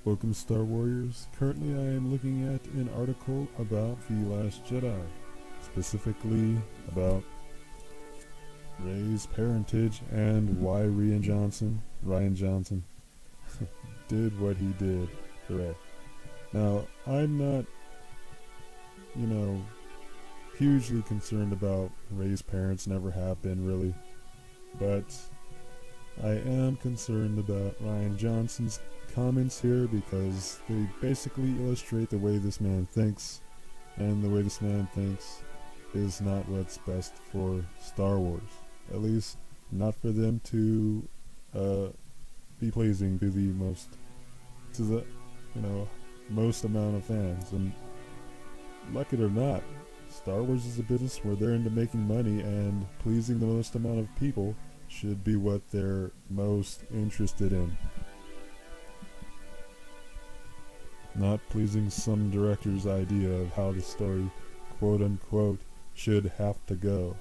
Welcome, Star Warriors. Currently, I am looking at an article about The Last Jedi, specifically about Rey's parentage and why Rian Johnson, did what he did to Rey. Now, I'm not, hugely concerned about Rey's parents, never have been really, but I am concerned about Rian Johnson's comments here because they basically illustrate the way this man thinks, and the way this man thinks is not what's best for Star Wars. At least, not for them to be pleasing to the most amount of fans. And like it or not, Star Wars is a business where they're into making money, and pleasing the most amount of people should be what they're most interested in. Not pleasing some director's idea of how the story, quote unquote, should have to go.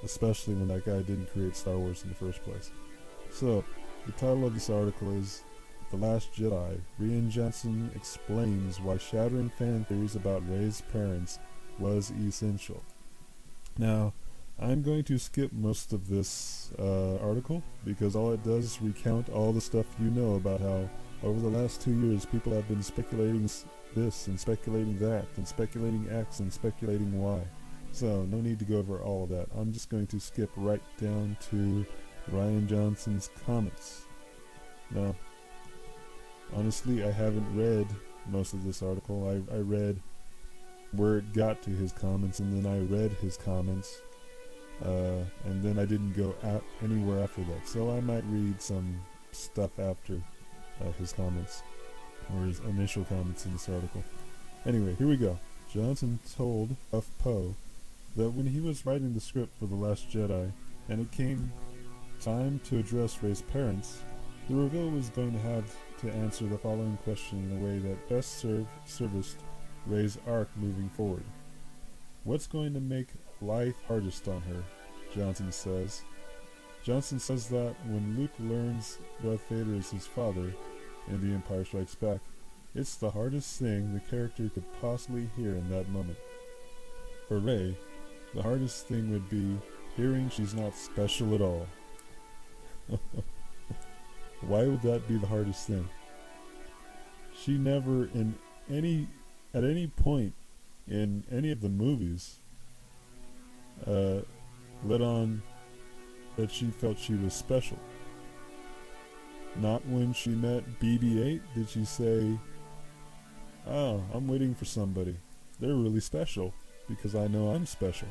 Especially when that guy didn't create Star Wars in the first place. So, the title of this article is The Last Jedi. Rian Johnson explains why shattering fan theories about Rey's parents was essential. Now, I'm going to skip most of this article because all it does is recount all the stuff you know about how over the last 2 years people have been speculating this and speculating that and speculating X and speculating Y. So no need to go over all of that. I'm just going to skip right down to Rian Johnson's comments. Now, honestly, I haven't read most of this article. I read where it got to his comments, and then I read his comments, and then I didn't go anywhere after that. So I might read some stuff after his comments, or his initial comments in this article. Anyway, here we go. Johnson told HuffPo that when he was writing the script for The Last Jedi, and it came time to address Rey's parents, the reveal was going to have to answer the following question in a way that best serviced Rey's arc moving forward. What's going to make life hardest on her? Johnson says. Johnson says that when Luke learns Darth Vader is his father in The Empire Strikes Back, it's the hardest thing the character could possibly hear in that moment. For Rey, the hardest thing would be hearing she's not special at all. Why would that be the hardest thing? She never at any point in any of the movies let on that she felt she was special. Not when she met BB-8 did she say, "Oh, I'm waiting for somebody. They're really special because I know I'm special."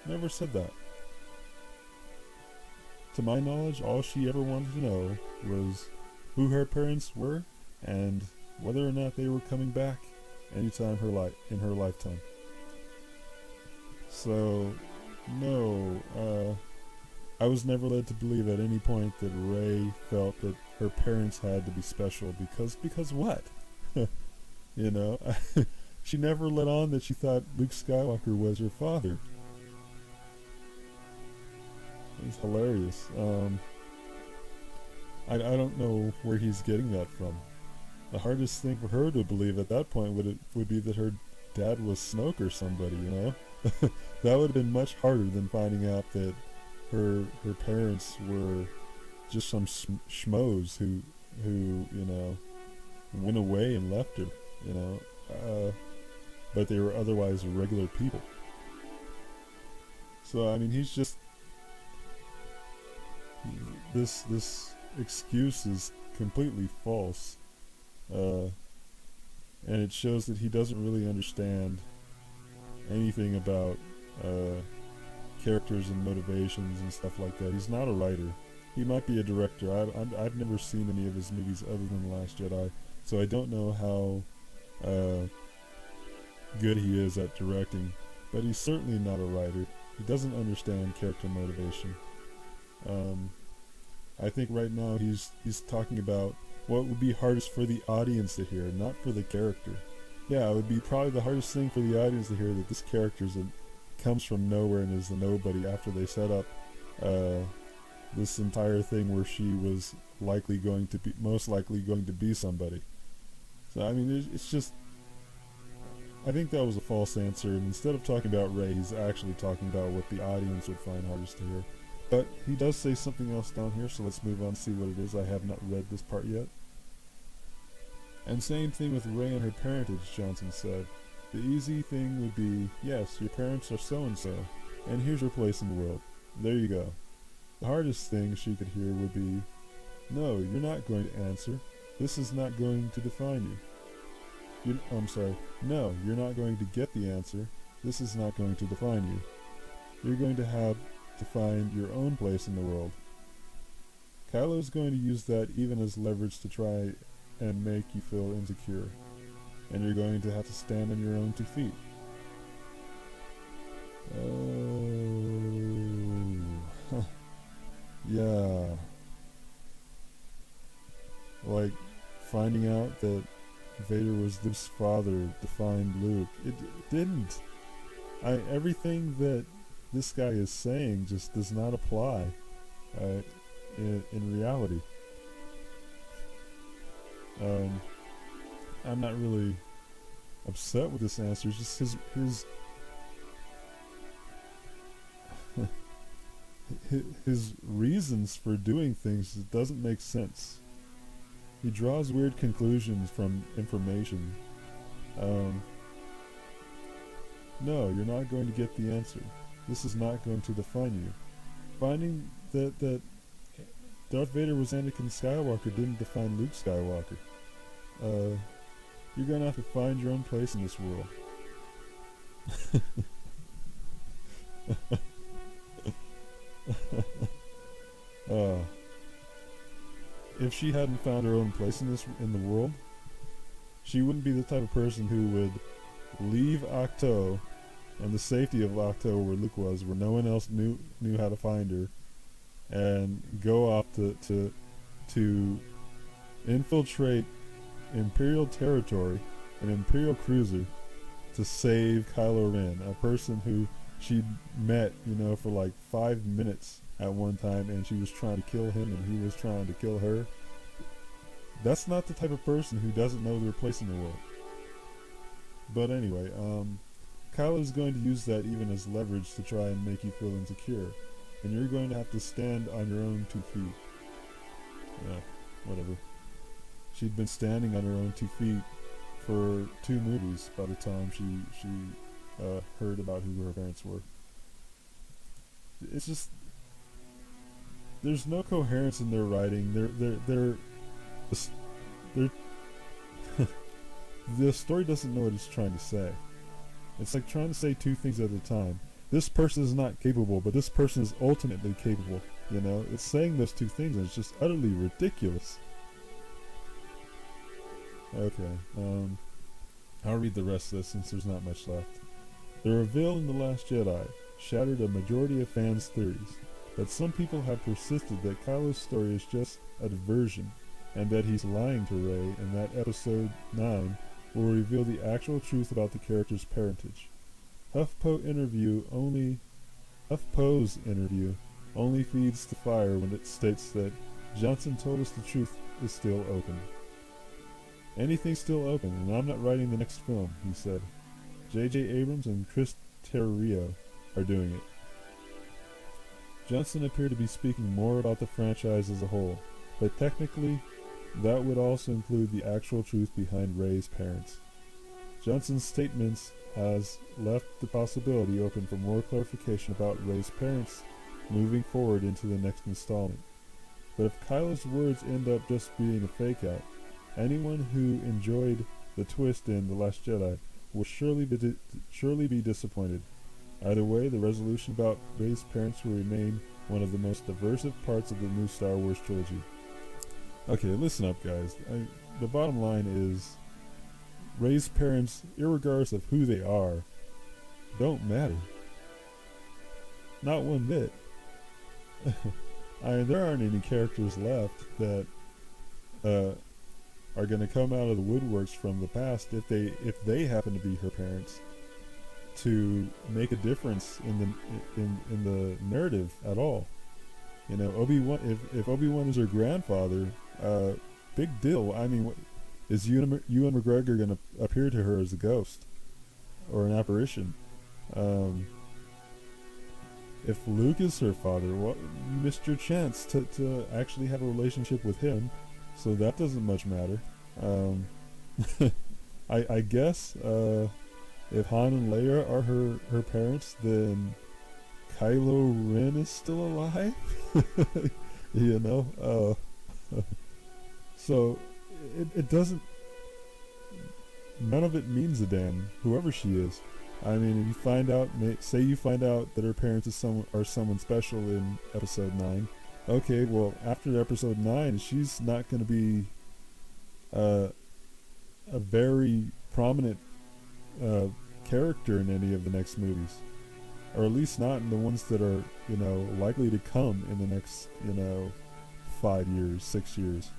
Never said that. To my knowledge, all she ever wanted to know was who her parents were and whether or not they were coming back anytime in her lifetime. So, no, I was never led to believe at any point that Rey felt that her parents had to be special because what? She never let on that she thought Luke Skywalker was her father. It's hilarious. I don't know where he's getting that from. The hardest thing for her to believe at that point would be that her dad was Snoke or somebody, That would have been much harder than finding out that her parents were just some schmoes who went away and left her, but they were otherwise regular people. So, I mean, he's just... This excuse is completely false, and it shows that he doesn't really understand anything about characters and motivations and stuff like that. He's not a writer. He might be a director. I've never seen any of his movies other than The Last Jedi, so I don't know how good he is at directing, but he's certainly not a writer. He doesn't understand character motivation. I think right now he's talking about what would be hardest for the audience to hear, not for the character. Yeah, it would be probably the hardest thing for the audience to hear that this character comes from nowhere and is a nobody after they set up this entire thing where she was most likely going to be somebody. So I mean, it's just, I think that was a false answer, and instead of talking about Rey, he's actually talking about what the audience would find hardest to hear. But he does say something else down here, so let's move on and see what it is. I have not read this part yet. And same thing with Rey and her parentage, Johnson said. The easy thing would be, yes, your parents are so-and-so, and here's your place in the world. There you go. The hardest thing she could hear would be, no, you're not going to answer. This is not going to define you. No, you're not going to get the answer. This is not going to define you. You're going to have to find your own place in the world. Kylo's going to use that even as leverage to try and make you feel insecure. And you're going to have to stand on your own 2 feet. Oh. Yeah. Like, finding out that Vader was Luke's father defined Luke. It didn't. Everything that this guy is saying just does not apply in reality. I'm not really upset with this answer. It's just his reasons for doing things doesn't make sense. He draws weird conclusions from information. No, you're not going to get the answer. This is not going to define you. Finding that Darth Vader was Anakin Skywalker didn't define Luke Skywalker. You're going to have to find your own place in this world. If she hadn't found her own place in the world, she wouldn't be the type of person who would leave Ahch-To and the safety of Ahch-To, where Luke was, where no one else knew how to find her, and go off to infiltrate Imperial territory, an Imperial cruiser, to save Kylo Ren, a person who she met, for like 5 minutes at one time, and she was trying to kill him and he was trying to kill her. That's not the type of person who doesn't know their place in the world. But anyway, Kylo's going to use that even as leverage to try and make you feel insecure, and you're going to have to stand on your own 2 feet. Yeah, whatever. She'd been standing on her own 2 feet for 2 movies by the time she heard about who her parents were. It's just, there's no coherence in their writing. The story doesn't know what it's trying to say. It's like trying to say 2 things at a time. This person is not capable, but this person is ultimately capable. It's saying those 2 things, and it's just utterly ridiculous. Okay, I'll read the rest of this since there's not much left. The reveal in The Last Jedi shattered a majority of fans' theories, but some people have persisted that Kylo's story is just a diversion, and that he's lying to Rey, and that Episode 9 will reveal the actual truth about the character's parentage. HuffPo's interview only feeds the fire when it states that Johnson told us the truth is still open. Anything's still open, and I'm not writing the next film, he said. J.J. Abrams and Chris Terrio are doing it. Johnson appeared to be speaking more about the franchise as a whole, but technically, that would also include the actual truth behind Rey's parents. Johnson's statements has left the possibility open for more clarification about Rey's parents moving forward into the next installment. But if Kylo's words end up just being a fake-out, anyone who enjoyed the twist in The Last Jedi will surely be disappointed. Either way, the resolution about Rey's parents will remain one of the most diversive parts of the new Star Wars trilogy. Okay, listen up, guys. The bottom line is, Rey's parents, irregardless of who they are, don't matter. Not one bit. There aren't any characters left that are going to come out of the woodworks from the past if they happen to be her parents, to make a difference in the narrative at all. You know, Obi-Wan, if Obi-Wan is her grandfather, big deal. I mean, is Ewan McGregor going to appear to her as a ghost or an apparition? Um, if Luke is her father, well, you missed your chance to actually have a relationship with him, so that doesn't much matter. Um, I guess if Han and Leia are her parents, then Kylo Ren is still alive. You know, so it doesn't. None of it means a damn. Whoever she is. I mean, if you find out, say you find out that her parents are someone special in Episode 9. Okay, well, after Episode 9, she's not going to be a very prominent character in any of the next movies, or at least not in the ones that are, you know, likely to come in the next, you know, 5 years, 6 years.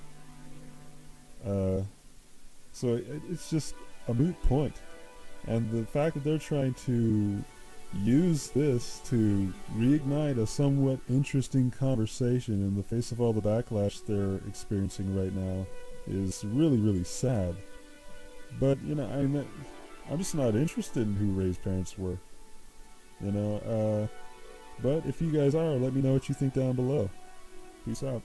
So it's just a moot point. And the fact that they're trying to use this to reignite a somewhat interesting conversation in the face of all the backlash they're experiencing right now is really, really sad. But, you know, I'm just not interested in who Rey's parents were. You know, but if you guys are, let me know what you think down below. Peace out.